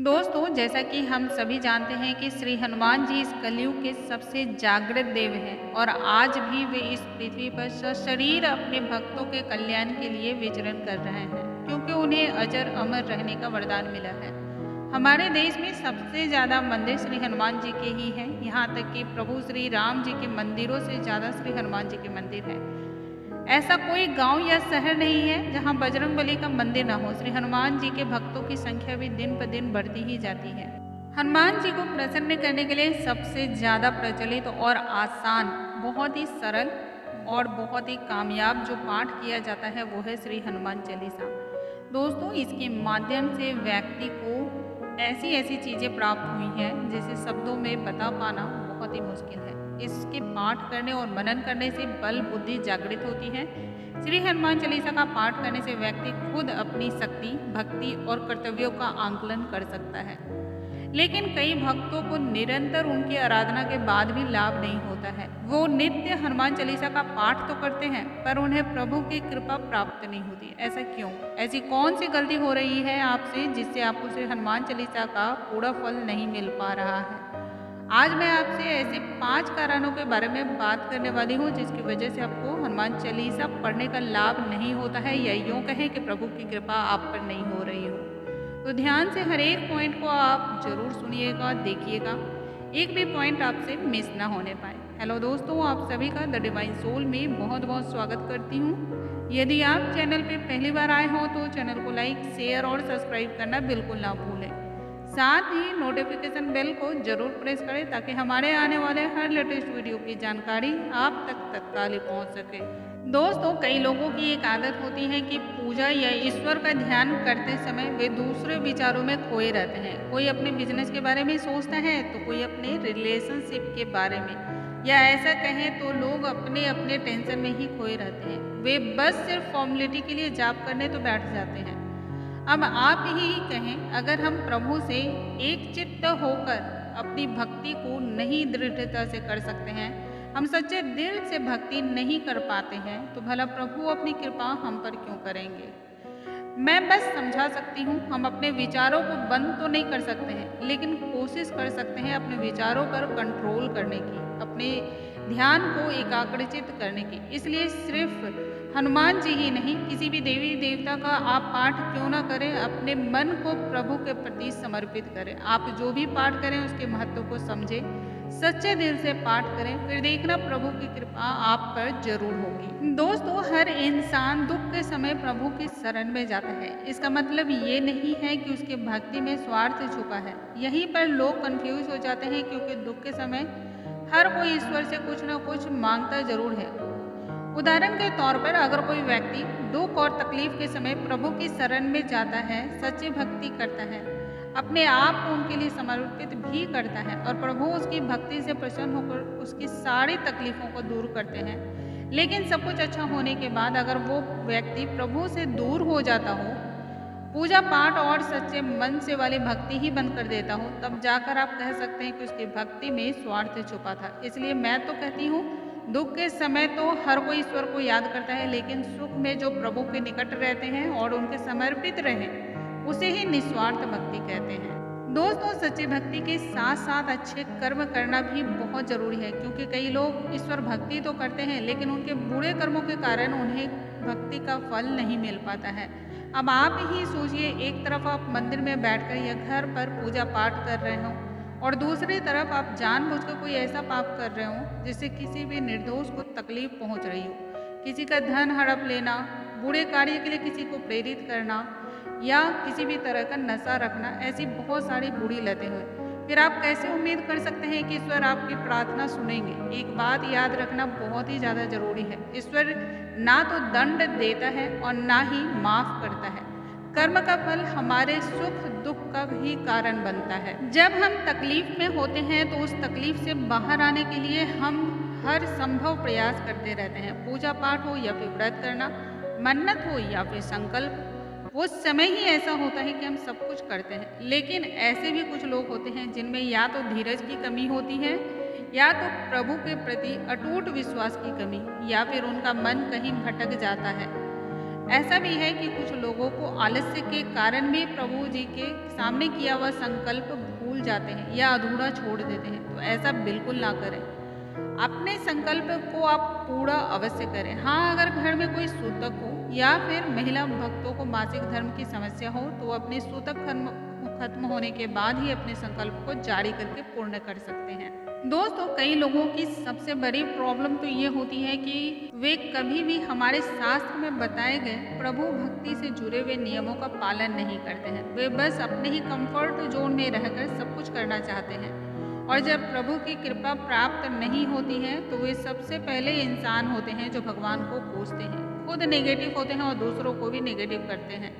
दोस्तों, जैसा कि हम सभी जानते हैं कि श्री हनुमान जी इस कलयुग के सबसे जागृत देव हैं और आज भी वे इस पृथ्वी पर सशरीर अपने भक्तों के कल्याण के लिए विचरण कर रहे हैं, क्योंकि उन्हें अजर अमर रहने का वरदान मिला है। हमारे देश में सबसे ज़्यादा मंदिर श्री हनुमान जी के ही हैं, यहाँ तक कि प्रभु श्री राम जी के मंदिरों से ज़्यादा श्री हनुमान जी के मंदिर हैं। ऐसा कोई गांव या शहर नहीं है जहां बजरंगबली का मंदिर न हो। श्री हनुमान जी के भक्तों की संख्या भी दिन ब दिन बढ़ती ही जाती है। हनुमान जी को प्रसन्न करने के लिए सबसे ज्यादा प्रचलित और आसान, बहुत ही सरल और बहुत ही कामयाब जो पाठ किया जाता है वो है श्री हनुमान चालीसा। दोस्तों, इसके माध्यम से व्यक्ति को ऐसी ऐसी चीजें प्राप्त हुई हैं जिसे शब्दों में बता पाना बहुत ही मुश्किल है। इसके पाठ करने और मनन करने से बल बुद्धि जागृत होती है। श्री हनुमान चालीसा का पाठ करने से व्यक्ति खुद अपनी शक्ति, भक्ति और कर्तव्यों का आंकलन कर सकता है। लेकिन कई भक्तों को निरंतर उनकी आराधना के बाद भी लाभ नहीं होता है। वो नित्य हनुमान चालीसा का पाठ तो करते हैं पर उन्हें प्रभु की कृपा प्राप्त नहीं होती। ऐसा क्यों? ऐसी कौन सी गलती हो रही है आपसे जिससे आपको श्री हनुमान चालीसा का पूरा फल नहीं मिल पा रहा है? आज मैं आपसे ऐसे 5 कारणों के बारे में बात करने वाली हूँ जिसकी वजह से आपको हनुमान चालीसा पढ़ने का लाभ नहीं होता है, या यूँ कहें कि प्रभु की कृपा आप पर नहीं हो रही हो। तो ध्यान से हर एक पॉइंट को आप जरूर सुनिएगा, देखिएगा, एक भी पॉइंट आपसे मिस ना होने पाए। हेलो दोस्तों, आप सभी का द डिवाइन सोल में बहुत बहुत स्वागत करती हूँ। यदि आप चैनल पे पहली बार आए हो तो चैनल को लाइक, शेयर और सब्सक्राइब करना बिल्कुल ना भूलें। साथ ही नोटिफिकेशन बेल को जरूर प्रेस करें ताकि हमारे आने वाले हर लेटेस्ट वीडियो की जानकारी आप तक तत्काल ही पहुंच सके। दोस्तों, कई लोगों की एक आदत होती है कि पूजा या ईश्वर का ध्यान करते समय वे दूसरे विचारों में खोए रहते हैं। कोई अपने बिजनेस के बारे में सोचता है तो कोई अपने रिलेशनशिप के बारे में, या ऐसा कहें तो लोग अपने अपने टेंशन में ही खोए रहते हैं। वे बस सिर्फ फॉर्मेलिटी के लिए जाप करने तो बैठ जाते हैं। अब आप ही कहें, अगर हम प्रभु से एक चित्त होकर अपनी भक्ति को नहीं दृढ़ता से कर सकते हैं, हम सच्चे दिल से भक्ति नहीं कर पाते हैं, तो भला प्रभु अपनी कृपा हम पर क्यों करेंगे? मैं बस समझा सकती हूँ, हम अपने विचारों को बंद तो नहीं कर सकते हैं, लेकिन कोशिश कर सकते हैं अपने विचारों पर कंट्रोल करने की, अपने ध्यान को एकाग्रचित करने की। इसलिए सिर्फ हनुमान जी ही नहीं, किसी भी देवी देवता का आप पाठ क्यों ना करें, अपने मन को प्रभु के प्रति समर्पित करें। आप जो भी पाठ करें उसके महत्व को समझें, सच्चे दिल से पाठ करें, फिर देखना प्रभु की कृपा आप पर जरूर होगी। दोस्तों, हर इंसान दुख के समय प्रभु की शरण में जाता है। इसका मतलब ये नहीं है कि उसकी भक्ति में स्वार्थ छुपा है। यहीं पर लोग कंफ्यूज हो जाते हैं, क्योंकि दुख के समय हर कोई ईश्वर से कुछ न कुछ मांगता जरूर है। उदाहरण के तौर पर, अगर कोई व्यक्ति दुख और तकलीफ के समय प्रभु की शरण में जाता है, सच्ची भक्ति करता है, अपने आप को उनके लिए समर्पित भी करता है और प्रभु उसकी भक्ति से प्रसन्न होकर उसकी सारी तकलीफों को दूर करते हैं। लेकिन सब कुछ अच्छा होने के बाद अगर वो व्यक्ति प्रभु से दूर हो जाता हो, पूजा पाठ और सच्चे मन से वाली भक्ति ही बंद कर देता हो, तब जाकर आप कह सकते हैं कि उसकी भक्ति में स्वार्थ छुपा था। इसलिए मैं तो कहती हूँ, दुख के समय तो हर कोई ईश्वर को याद करता है, लेकिन सुख में जो प्रभु के निकट रहते हैं और उनके समर्पित रहें, उसे ही निस्वार्थ भक्ति कहते हैं। दोस्तों, सच्ची भक्ति के साथ साथ अच्छे कर्म करना भी बहुत जरूरी है, क्योंकि कई लोग ईश्वर भक्ति तो करते हैं लेकिन उनके बुरे कर्मों के कारण उन्हें भक्ति का फल नहीं मिल पाता है। अब आप ही सोचिए, एक तरफ आप मंदिर में बैठकर या घर पर पूजा पाठ कर रहे हो और दूसरी तरफ आप जानबूझकर कोई ऐसा पाप कर रहे हो जिससे किसी भी निर्दोष को तकलीफ पहुंच रही हो। किसी का धन हड़प लेना, बुरे कार्य के लिए किसी को प्रेरित करना या किसी भी तरह का नशा रखना, ऐसी बहुत सारी बुरी लतें हुई। फिर आप कैसे उम्मीद कर सकते हैं कि ईश्वर आपकी प्रार्थना सुनेंगे? एक बात याद रखना बहुत ही ज़्यादा जरूरी है, ईश्वर ना तो दंड देता है और ना ही माफ करता है। कर्म का फल हमारे सुख दुख का ही कारण बनता है। जब हम तकलीफ में होते हैं तो उस तकलीफ से बाहर आने के लिए हम हर संभव प्रयास करते रहते हैं। पूजा पाठ हो या फिर व्रत करना, मन्नत हो या फिर संकल्प, वो समय ही ऐसा होता है कि हम सब कुछ करते हैं। लेकिन ऐसे भी कुछ लोग होते हैं जिनमें या तो धीरज की कमी होती है, या तो प्रभु के प्रति अटूट विश्वास की कमी, या फिर उनका मन कहीं भटक जाता है। ऐसा भी है कि कुछ लोगों को आलस्य के कारण भी प्रभु जी के सामने किया हुआ संकल्प भूल जाते हैं या अधूरा छोड़ देते हैं। तो ऐसा बिल्कुल ना करें। अपने संकल्प को आप पूरा अवश्य करें। हाँ, अगर घर में कोई सूतक हो या फिर महिला भक्तों को मासिक धर्म की समस्या हो तो अपने सूतक खत्म होने के बाद ही अपने संकल्प को जारी करके पूर्ण कर सकते हैं। दोस्तों, कई लोगों की सबसे बड़ी प्रॉब्लम तो ये होती है कि वे कभी भी हमारे शास्त्र में बताए गए प्रभु भक्ति से जुड़े हुए नियमों का पालन नहीं करते हैं। वे बस अपने ही कंफर्ट जोन में रहकर सब कुछ करना चाहते हैं और जब प्रभु की कृपा प्राप्त नहीं होती है तो वे सबसे पहले इंसान होते हैं जो भगवान को कोसते हैं, खुद नेगेटिव होते हैं और दूसरों को भी नेगेटिव करते हैं।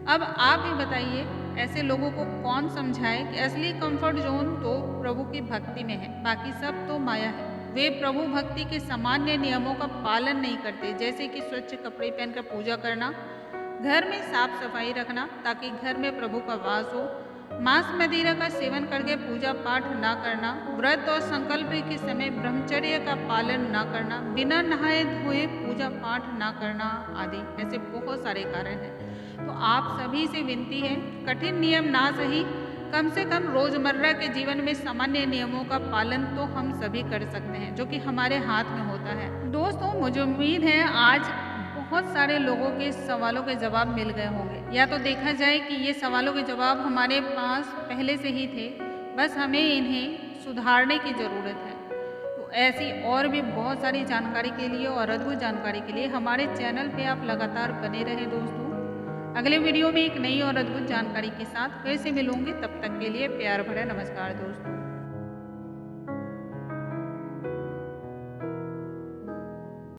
अब आप ही बताइए, ऐसे लोगों को कौन समझाए कि असली कंफर्ट जोन तो प्रभु की भक्ति में है, बाकी सब तो माया है। वे प्रभु भक्ति के सामान्य नियमों का पालन नहीं करते, जैसे कि स्वच्छ कपड़े पहनकर पूजा करना, घर में साफ सफाई रखना ताकि घर में प्रभु का वास हो, मांस मदिरा का सेवन करके पूजा पाठ न करना, व्रत और संकल्प के समय ब्रह्मचर्य का पालन न करना, बिना नहाए धोए पूजा पाठ न करना आदि ऐसे बहुत सारे कारण हैं। तो आप सभी से विनती है, कठिन नियम ना सही, कम से कम रोजमर्रा के जीवन में सामान्य नियमों का पालन तो हम सभी कर सकते हैं, जो कि हमारे हाथ में होता है। दोस्तों, मुझे उम्मीद है आज बहुत सारे लोगों के सवालों के जवाब मिल गए होंगे, या तो देखा जाए कि ये सवालों के जवाब हमारे पास पहले से ही थे, बस हमें इन्हें सुधारने की ज़रूरत है। तो ऐसी और भी बहुत सारी जानकारी के लिए और अद्भुत जानकारी के लिए हमारे चैनल पे आप लगातार बने रहें। दोस्तों, अगले वीडियो में एक नई और अद्भुत जानकारी के साथ फिर से मिलूंगी, तब तक के लिए प्यार भरा नमस्कार दोस्तों।